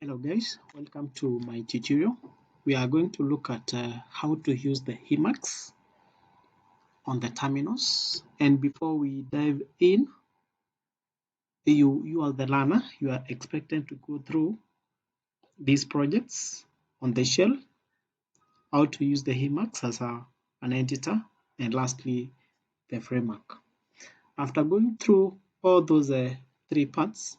Hello guys, welcome to my tutorial. We are going to look at how to use the Emacs on the terminals. And before we dive in, you are the learner. You are expected to go through these projects on the shell, how to use the Emacs as an editor, and lastly, the framework. After going through all those three parts,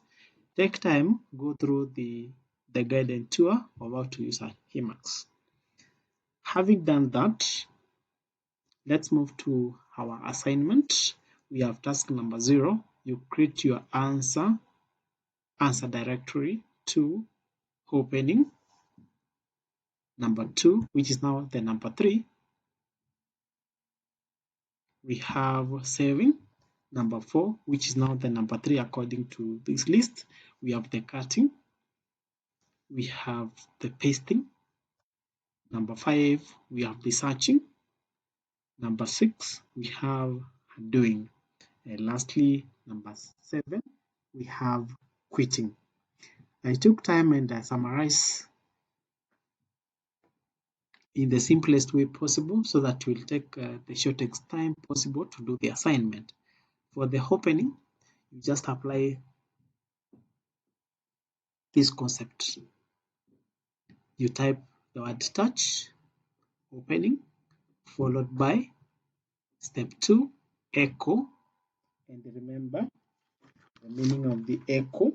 take time, go through the guided tour of how to use Emacs. Having done that, let's move to our assignment. We have task number 0. You create your answer directory to opening. Number 2, which is now the number 3. We have saving. Number 4, which is now the number 3 according to this list. We have the cutting. We have the pasting. Number 5, we have the searching. Number 6, we have doing. And lastly, number 7, we have quitting. I took time and I summarized in the simplest way possible so that we'll take the shortest time possible to do the assignment. For the opening, you just apply this concept. You type the word touch, opening, followed by step 2, echo, and remember the meaning of the echo,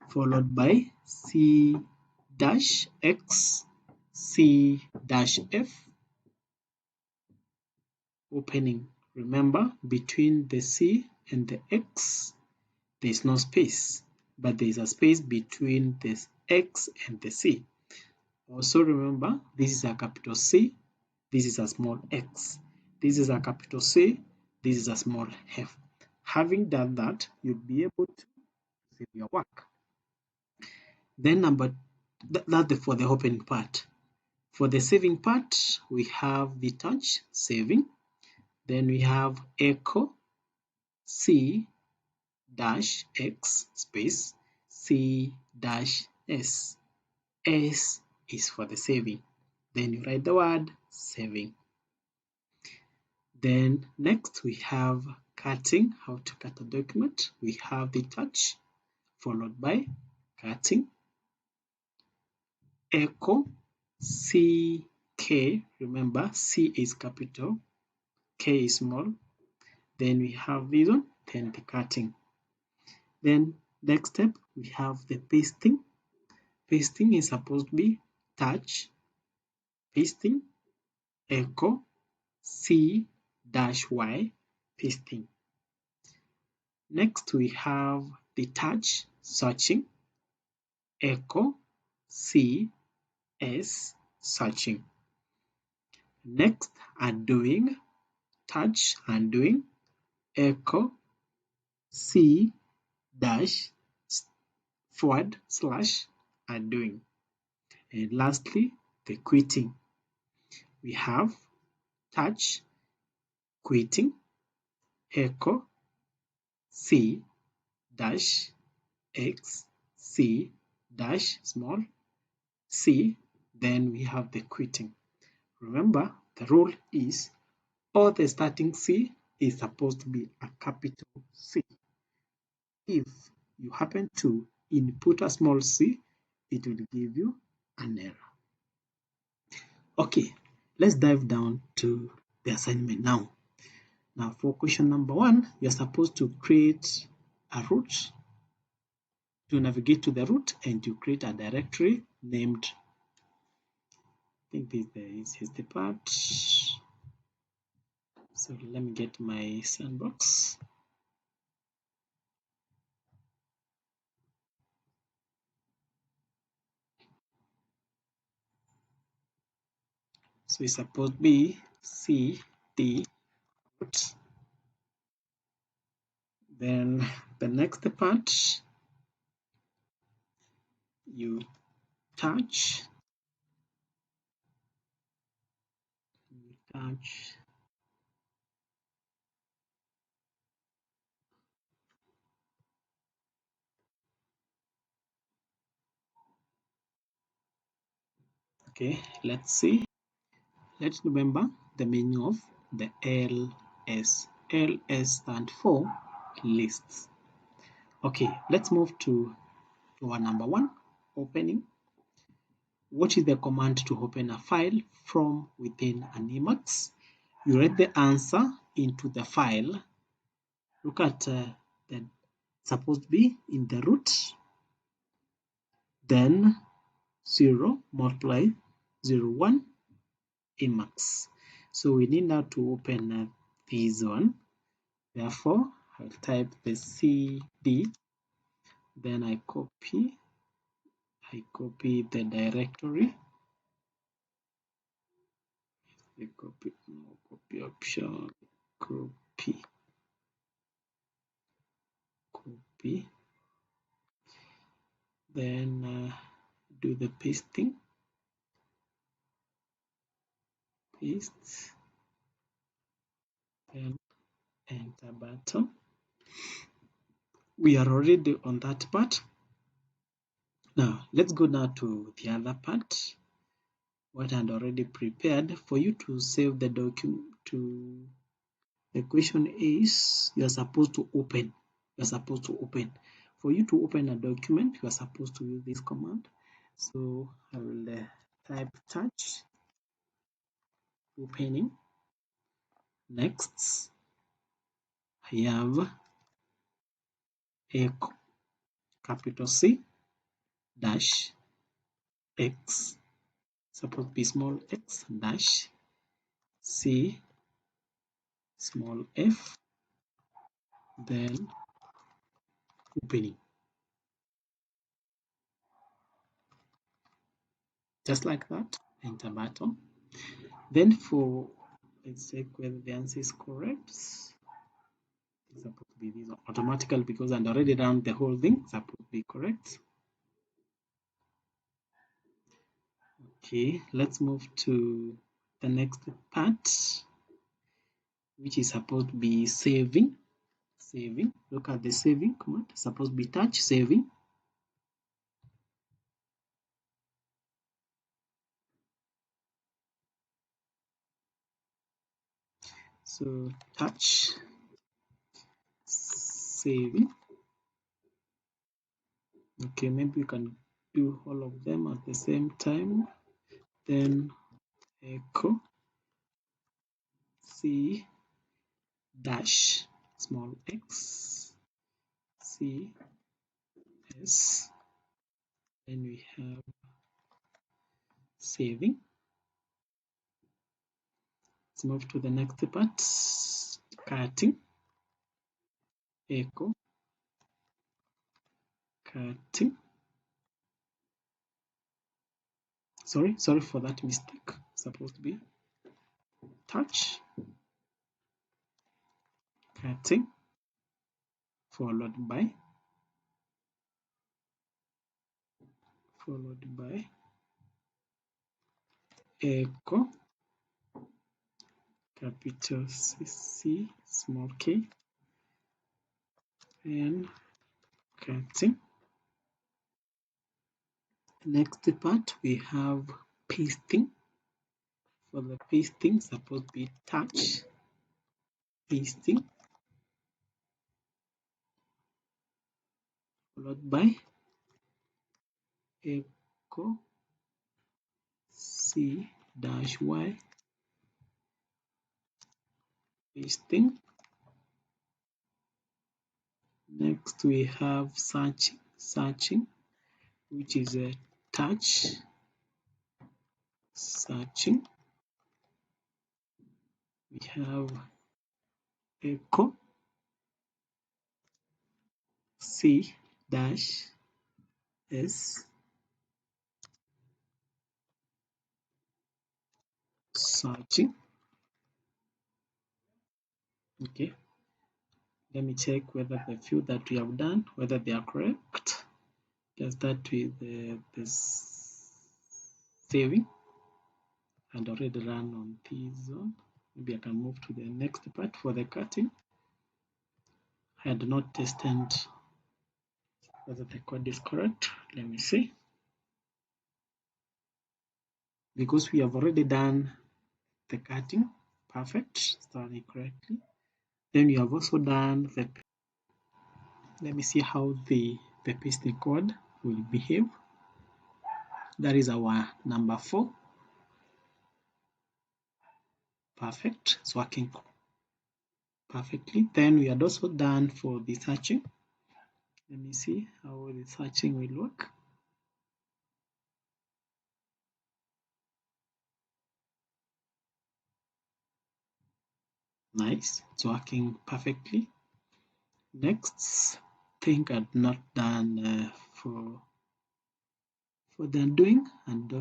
followed by C-X, C-F, opening. Remember, between the C and the X, there is no space, but there is a space between the X and the C. Also remember, this is a capital C, this is a small x. This is a capital C, this is a small f. Having done that, you'll be able to save your work. Then that's for the opening part. For the saving part, we have the touch, saving. Then we have echo, C-X space, C-S. S is for the saving. Then you write the word saving. Then next we have cutting, how to cut a document. We have the touch followed by cutting, echo, C-K, remember C is capital, K is small. Then we have this one, then the cutting. Then next step, we have the pasting. Pasting is supposed to be touch, pasting, echo, C-Y, pasting. Next we have the touch, searching, echo, C-S, searching. Next, undoing, touch, undoing, echo, C-/ forward slash undoing. And lastly, the quitting. We have touch, quitting, echo, C-X, C- small c, then we have the quitting. Remember, the rule is all the starting C is supposed to be a capital C. If you happen to input a small c, it will give you an error. Okay, let's dive down to the assignment now. Now for question number 1, you're supposed to create a route to navigate to the route, and you create a directory named, I think this is the part. So let me get my sandbox. So it's supposed to be cd route. Then the next part, you touch, Okay, let's see. Let's remember the meaning of the LS. LS stands for lists. Okay, let's move to our number one, opening. What is the command to open a file from within an Emacs? You write the answer into the file. Look at the supposed to be in the root, then 0 multiply 0.1 Emacs. So we need now to open this one. Therefore, I'll type the cd, then I copy the directory, the copy option, copy, then do the pasting, paste, then enter button. We are already on that part. Now let's go now to the other part, what I had already prepared for you to save the document. To the question is, you are supposed to open. For you to open a document, you are supposed to use this command. So I will type touch opening. Next, I have echo capital C dash X, supposed to be small x dash C small f, then opening. Just like that, enter button. Then for, let's check whether the answer is correct. It's supposed to be this automatically because I've already done the whole thing. It's supposed to be correct. Okay, let's move to the next part, which is supposed to be saving. Look at the saving command. It's supposed to be touch saving. So touch saving. Okay, maybe you can do all of them at the same time. Then echo C dash small x C S. Then we have saving. Let's move to the next part, cutting. Echo cutting. Sorry for that mistake. It's supposed to be touch cutting followed by echo capital C small k and cutting. Next part we have pasting. For the pasting, supposed to be touch pasting followed by echo C dash Y pasting. Next we have searching, which is a touch searching. We have echo C dash S searching. Okay, let me check whether the few that we have done, whether they are correct. Let's start with the saving and already run on this one. Maybe I can move to the next part for the cutting. I had not tested whether the code is correct. Let me see. because we have already done the cutting. Perfect, it's done it correctly. Then you have also done the, let me see how the pasting code will behave. That is our number 4. Perfect, it's working perfectly. Then we had also done for the searching. Let me see how the searching will work. Nice, it's working perfectly. Next thing I've not done for the undoing and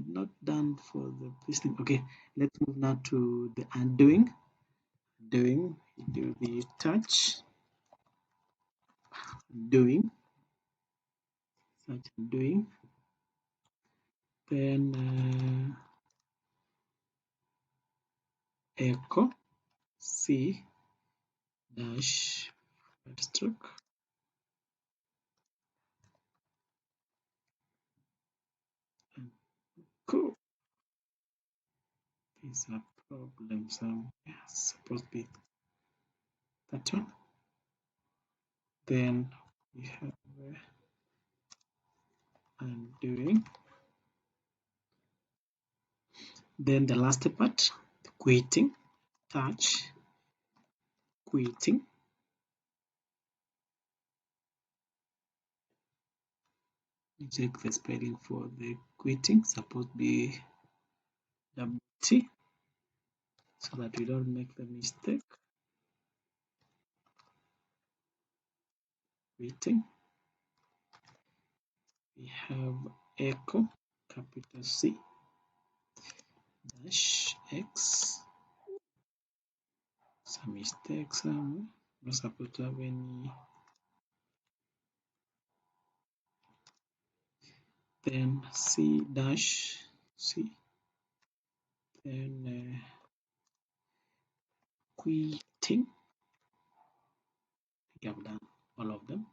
not done for the pasting. Okay, let's move now to the undoing. Doing, do the touch, doing, such doing, then echo C dash stroke. Cool. There's a problem somewhere. Supposed to be that one. Then we have undoing. Then the last part, quitting, touch, quitting. Check the spelling for the quitting. Supposed to be WT, so that we don't make the mistake. Quitting. We have echo, capital C, dash X. Some mistakes somewhere. Not supposed to have any. Then C dash C. Then quitting. I think I've done all of them.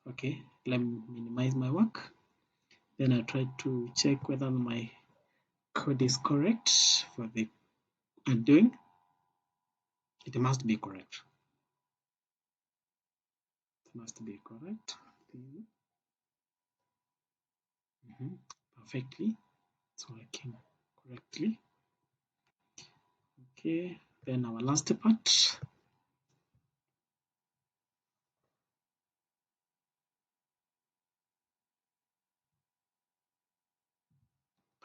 Okay, let me minimize my work. Then I try to check whether my code is correct for the undoing. It must be correct. It must be correct. Perfectly. It's working correctly. Okay, then our last part.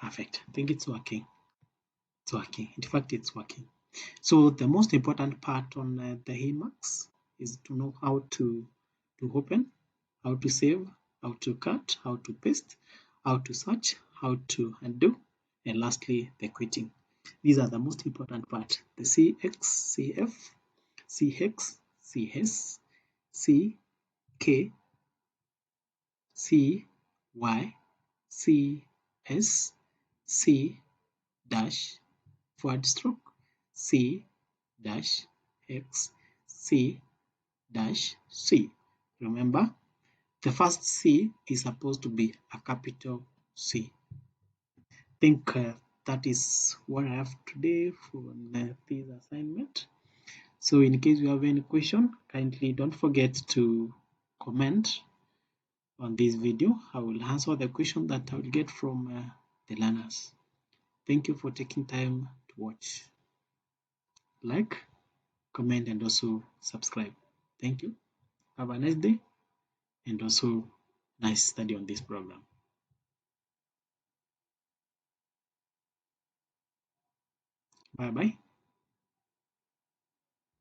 Perfect. I think it's working. It's working. In fact, it's working. So the most important part on the Emacs is to know how to open, how to save, how to cut, how to paste, how to search, how to undo, and lastly the quitting. These are the most important part. The CX, CF, CX, CS, CK, CY, CS, C dash forward stroke C dash X C dash C. Remember, the first C is supposed to be a capital C. I think that is what I have today for this assignment. So in case you have any question, kindly don't forget to comment on this video. I will answer the question that I will get from the learners. Thank you for taking time to watch. Like, comment, and also subscribe. Thank you. Have a nice day and also nice study on this program. Bye bye.